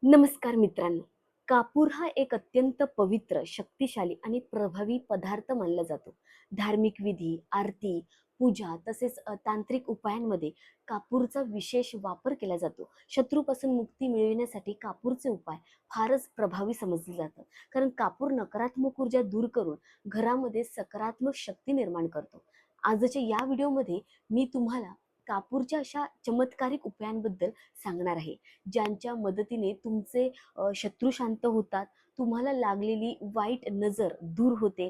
नमस्कार मित्रांनो. कापूर हा एक अत्यंत पवित्र, शक्तिशाली आणि प्रभावी पदार्थ मानला जातो. धार्मिक विधी, आरती, पूजा तसेच तांत्रिक उपायांमध्ये कापूरचा विशेष वापर केला जातो. शत्रूपासून मुक्ती मिळविण्यासाठी कापूरचे उपाय फारच प्रभावी समजले जातात. कारण कापूर नकारात्मक ऊर्जा दूर करून घरामध्ये सकारात्मक शक्ती निर्माण करतो. आजच्या या व्हिडिओमध्ये मी तुम्हाला कापूरच्या अशा चमत्कारिक उपायांबद्दल सांगणार आहे. ज्यांच्या मदतीने तुमचे शत्रू शांत होतात, तुम्हाला लागलेली वाईट नजर दूर होते,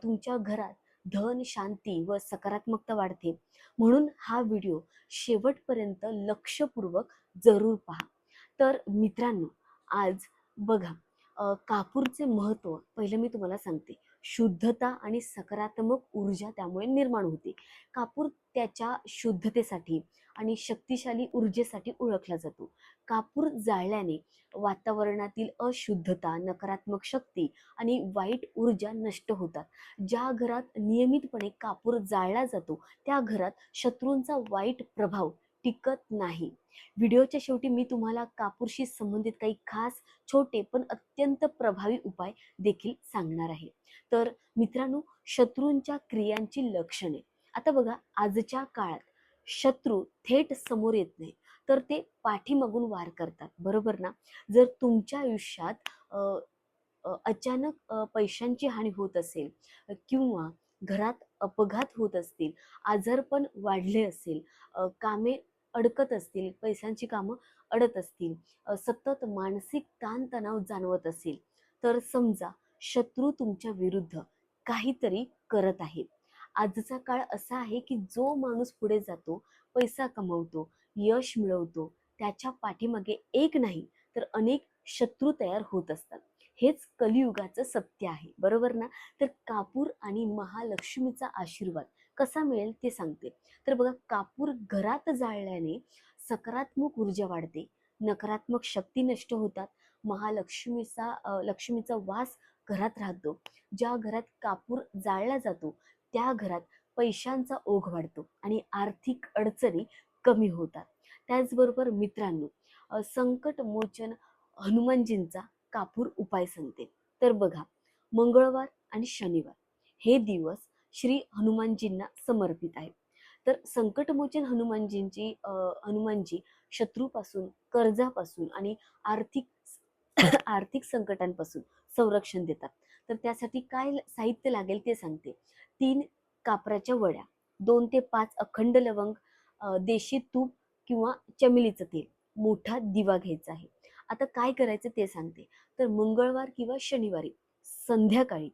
तुमच्या घरात धन, शांती व सकारात्मकता वाढते. म्हणून हा व्हिडिओ शेवटपर्यंत लक्षपूर्वक जरूर पहा. तर मित्रांनो, आज बघा, कापूरचे महत्त्व पहिलं मी तुम्हाला सांगते. शुद्धता आणि सकारात्मक ऊर्जा त्यामुळे निर्माण होते. कापूर त्याच्या शुद्धतेसाठी आणि शक्तिशाली ऊर्जेसाठी ओळखला जातो. कापूर जाळल्याने वातावरणातील अशुद्धता, नकारात्मक शक्ती आणि वाईट ऊर्जा नष्ट होतात. ज्या घरात नियमितपणे कापूर जाळला जातो त्या घरात शत्रूंचा वाईट प्रभाव टिकत नाही. व्हिडिओच्या शेवटी मी तुम्हाला कापूरशी संबंधित काही खास छोटे पण अत्यंत प्रभावी उपाय देखील सांगणार आहे. तर मित्रांनो, शत्रूंच्या क्रियांची लक्षणे. आता बघा, आजच्या काळात शत्रू थेट समोर येत नाही, तर ते पाठीमागून वार करतात, बरोबर ना? जर तुमच्या आयुष्यात अचानक पैशांची हानी होत असेल, किंवा घरात अपघात होत असतील, आजारपण वाढले असेल, कामे अडकत असतील, पैशांची कामं अडत असतील, सतत मानसिक ताणतणाव जाणवत असेल, तर समजा शत्रू तुमच्या विरुद्ध काहीतरी करत आहे. आजचा काळ असा आहे की जो माणूस पुढे जातो, पैसा कमवतो, यश मिळवतो, त्याच्या पाठीमागे एक नाही तर अनेक शत्रू तयार होत असतात. हेच कलियुगाचं सत्य आहे, बरोबर ना? तर कापूर आणि महालक्ष्मीचा आशीर्वाद कसा मिळेल ते सांगते. तर बघा, कापूर घरात जाळल्याने सकारात्मक ऊर्जा वाढते, नकारात्मक शक्ती नष्ट होतात, लक्ष्मीचा वास घरात राहतो. ज्या घरात कापूर जाळला जातो त्या घरात पैशांचा ओघ वाढतो आणि आर्थिक अडचणी कमी होतात. त्याचबरोबर मित्रांनो, संकट मोचन हनुमानजींचा कापूर उपाय सांगते. तर बघा, मंगळवार आणि शनिवार हे दिवस श्री हनुमानजींना समर्पित आहेत. तर संकटमोचन हनुमानजी शत्रूपासून, कर्जापासून आणि आर्थिक आर्थिक संकटांपासून संरक्षण देतात. तर त्यासाठी काय साहित्य लागेल ते सांगते. 3 कापराच्या वड्या, 2 ते 5 अखंड लवंग, देशी तूप किंवा चमेलीचं तेल, मोठा दिवा घ्यायचा आहे. आता काय करायचं ते सांगते. तर मंगळवार किंवा शनिवारी संध्याकाळी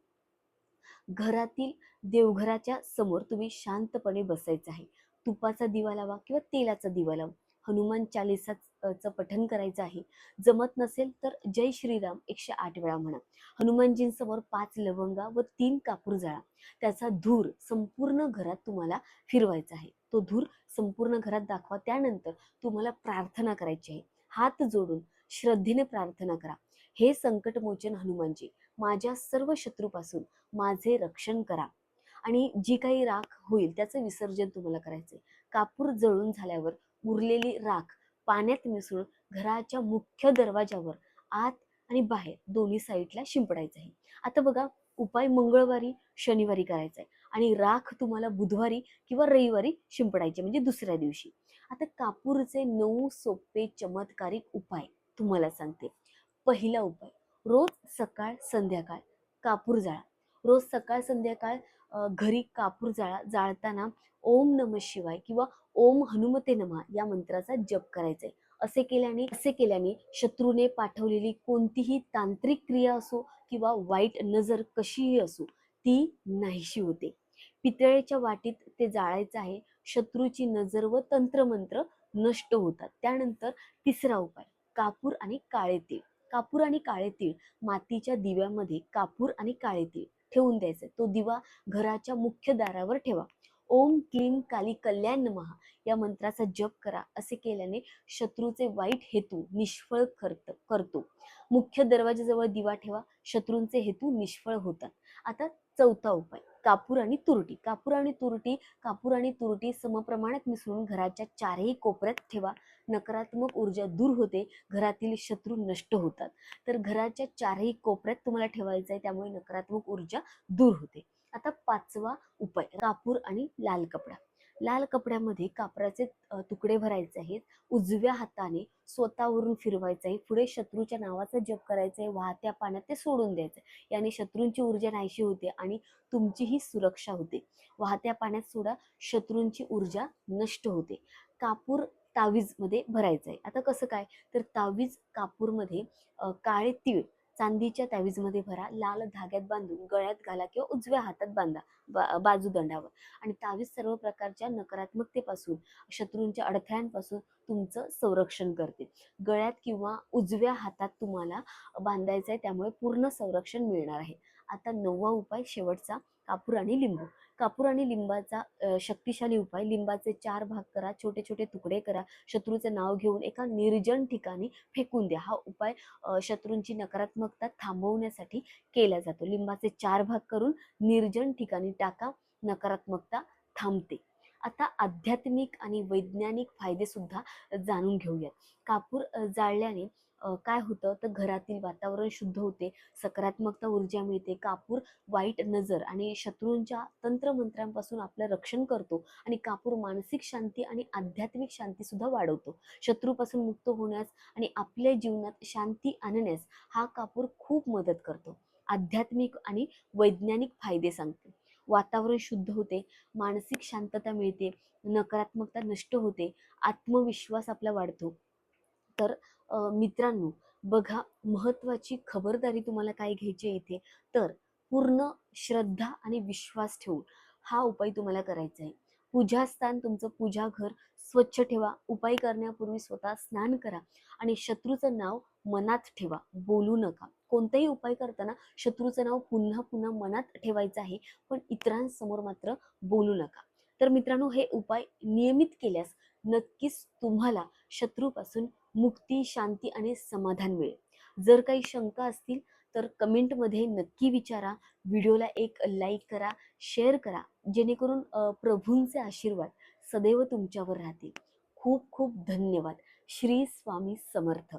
घरातील देवघराच्या समोर तुम्ही शांतपणे बसायचं आहे. तुपाचा दिवा लावा किंवा तेलाचा दिवा लावा. हनुमान चालीसाचं पठण करायचं आहे. जमत नसेल तर जय श्रीराम 108 वेळा म्हणा. हनुमानजींसमोर 5 लवंगा व 3 कापूर जाळा. त्याचा धूर संपूर्ण घरात तुम्हाला फिरवायचा आहे. तो धूर संपूर्ण घरात दाखवा. त्यानंतर तुम्हाला प्रार्थना करायची आहे. हात जोडून श्रद्धेने प्रार्थना करा. हे संकटमोचन हनुमानजी, माझ्या सर्व शत्रूपासून माझे रक्षण करा. आणि जी काही राख होईल त्याचं विसर्जन तुम्हाला करायचंय. कापूर जळून झाल्यावर उरलेली राख पाण्यात मिसळून घराच्या मुख्य दरवाजावर आत आणि बाहेर दोन्ही साईडला शिंपडायचं आहे. आता बघा, उपाय मंगळवारी शनिवारी करायचा आहे आणि राख तुम्हाला बुधवारी किंवा रविवारी शिंपडायची, म्हणजे दुसऱ्या दिवशी. आता कापूरचे 9 सोपे चमत्कारिक उपाय तुम्हाला सांगते. पहिला उपाय, रोज सकाळ संध्याकाळ कापूर जाळा. रोज सकाळ संध्याकाळ घरी कापूर जाळताना ओम नमः शिवाय किंवा ओम हनुमते नमः या मंत्राचा जप करायचा आहे. असे केल्याने शत्रूने पाठवलेली कोणतीही तांत्रिक क्रिया असो किंवा वाईट नजर कशीही असो, ती नाहीशी होते. पितळेच्या वाटीत ते जाळायचं आहे. शत्रूची नजर व तंत्रमंत्र नष्ट होतात. त्यानंतर तिसरा उपाय, कापूर आणि काळे तीळ. कापूर आणि काळे तीळ, मातीच्या दिव्यामध्ये कापूर आणि काळे तीळ ठेवून द्यायचं. तो दिवा घराच्या मुख्य दारावर ठेवा. ओम क्लीम काली कल्याण नमः या मंत्राचा जप करा. असे केल्याने शत्रूचे वाईट हेतू निष्फळ करतो. मुख्य दरवाजाजवळ दिवा ठेवा. शत्रूंचे हेतू निष्फळ होतात. आता चौथा उपाय, कापूर आणि तुरटी. कापूर आणि तुरटी समप्रमाणात मिसळून घराच्या चारही कोपऱ्यात ठेवा. नकारात्मक ऊर्जा दूर होते, घरातील शत्रू नष्ट होतात. तर घराच्या चारही कोपऱ्यात तुम्हाला ठेवायचं आहे, त्यामुळे नकारात्मक ऊर्जा दूर होते. आता 5वा उपाय, कापूर आणि लाल कपडा. लाल कपड्यामध्ये कापराचे तुकडे भरायचे आहेत. उजव्या हाताने स्वतःवरून फिरवायचं आहे. पुढे शत्रूच्या नावाचा जप करायचा आहे. वाहत्या पाण्यात ते सोडून द्यायचं. याने शत्रूंची ऊर्जा नाहीशी होते आणि तुमचीही सुरक्षा होते. वाहत्या पाण्यात सोडा, शत्रूंची ऊर्जा नष्ट होते. कापूर तावीज मध्ये भरायचं आहे. आता कसं काय, तर तावीज कापूरमध्ये काळे तीळ चांदीच्या तावीजमध्ये भरा. लाल धाग्यात बांधून गळ्यात घाला किंवा उजव्या हातात बांधा बाजूदंडावर. आणि तावीज सर्व प्रकारच्या नकारात्मकतेपासून, शत्रूंच्या अडथळ्यांपासून तुमचं संरक्षण करते. गळ्यात किंवा उजव्या हातात तुम्हाला बांधायचं आहे, त्यामुळे पूर्ण संरक्षण मिळणार आहे. आता 9वा उपाय, शेवटचा, कापूर आणि लिंबू. कापूर आणि लिंबाचा शक्तिशाली उपाय. लिंबाचे 4 भाग करा, छोटे छोटे तुकडे करा, शत्रूचं नाव घेऊन एका निर्जन ठिकाणी फेकून द्या. हा उपाय शत्रूंची नकारात्मकता थांबवण्यासाठी केला जातो. लिंबाचे 4 भाग करून निर्जन ठिकाणी टाका, नकारात्मकता थांबते. आता आध्यात्मिक आणि वैज्ञानिक फायदे सुद्धा जाणून घेऊयात. कापूर जाळल्याने काय होतं, तर घरातील वातावरण शुद्ध होते, सकारात्मकता ऊर्जा मिळते. कापूर वाईट नजर आणि शत्रूंच्या तंत्रमंत्रांपासून आपलं रक्षण करतो. आणि कापूर मानसिक शांती आणि आध्यात्मिक शांती सुद्धा वाढवतो. शत्रूपासून मुक्त होण्यास आणि आपल्या जीवनात शांती आणण्यास हा कापूर खूप मदत करतो. आध्यात्मिक आणि वैज्ञानिक फायदे सांगते. वातावरण शुद्ध होते, मानसिक शांतता मिळते, नकारात्मकता नष्ट होते, आत्मविश्वास आपला वाढतो. तर मित्रांनो, बघा, महत्वाची खबरदारी तुम्हाला काय घ्यायची आहे इथे, तर पूर्ण श्रद्धा आणि विश्वास ठेवून हा उपाय तुम्हाला करायचा आहे. पूजास्थान, तुमचं पूजा घर स्वच्छ ठेवा. उपाय करण्यापूर्वी स्वतः स्नान करा आणि शत्रूचं नाव मनात ठेवा, बोलू नका. कोणताही उपाय करताना शत्रूचं नाव पुन्हा पुन्हा मनात ठेवायचं आहे, पण इतरांसमोर मात्र बोलू नका. तर मित्रांनो, हे उपाय नियमित केल्यास नक्कीच तुम्हाला शत्रूपासून मुक्ती, शांती आणि समाधान मिळेल. जर काही शंका असतील तर कमेंटमध्ये नक्की विचारा. व्हिडिओला एक लाईक करा, शेअर करा, जेणेकरून प्रभूंचे आशीर्वाद सदैव तुमच्यावर राहतील. खूप खूप धन्यवाद. श्री स्वामी समर्थ.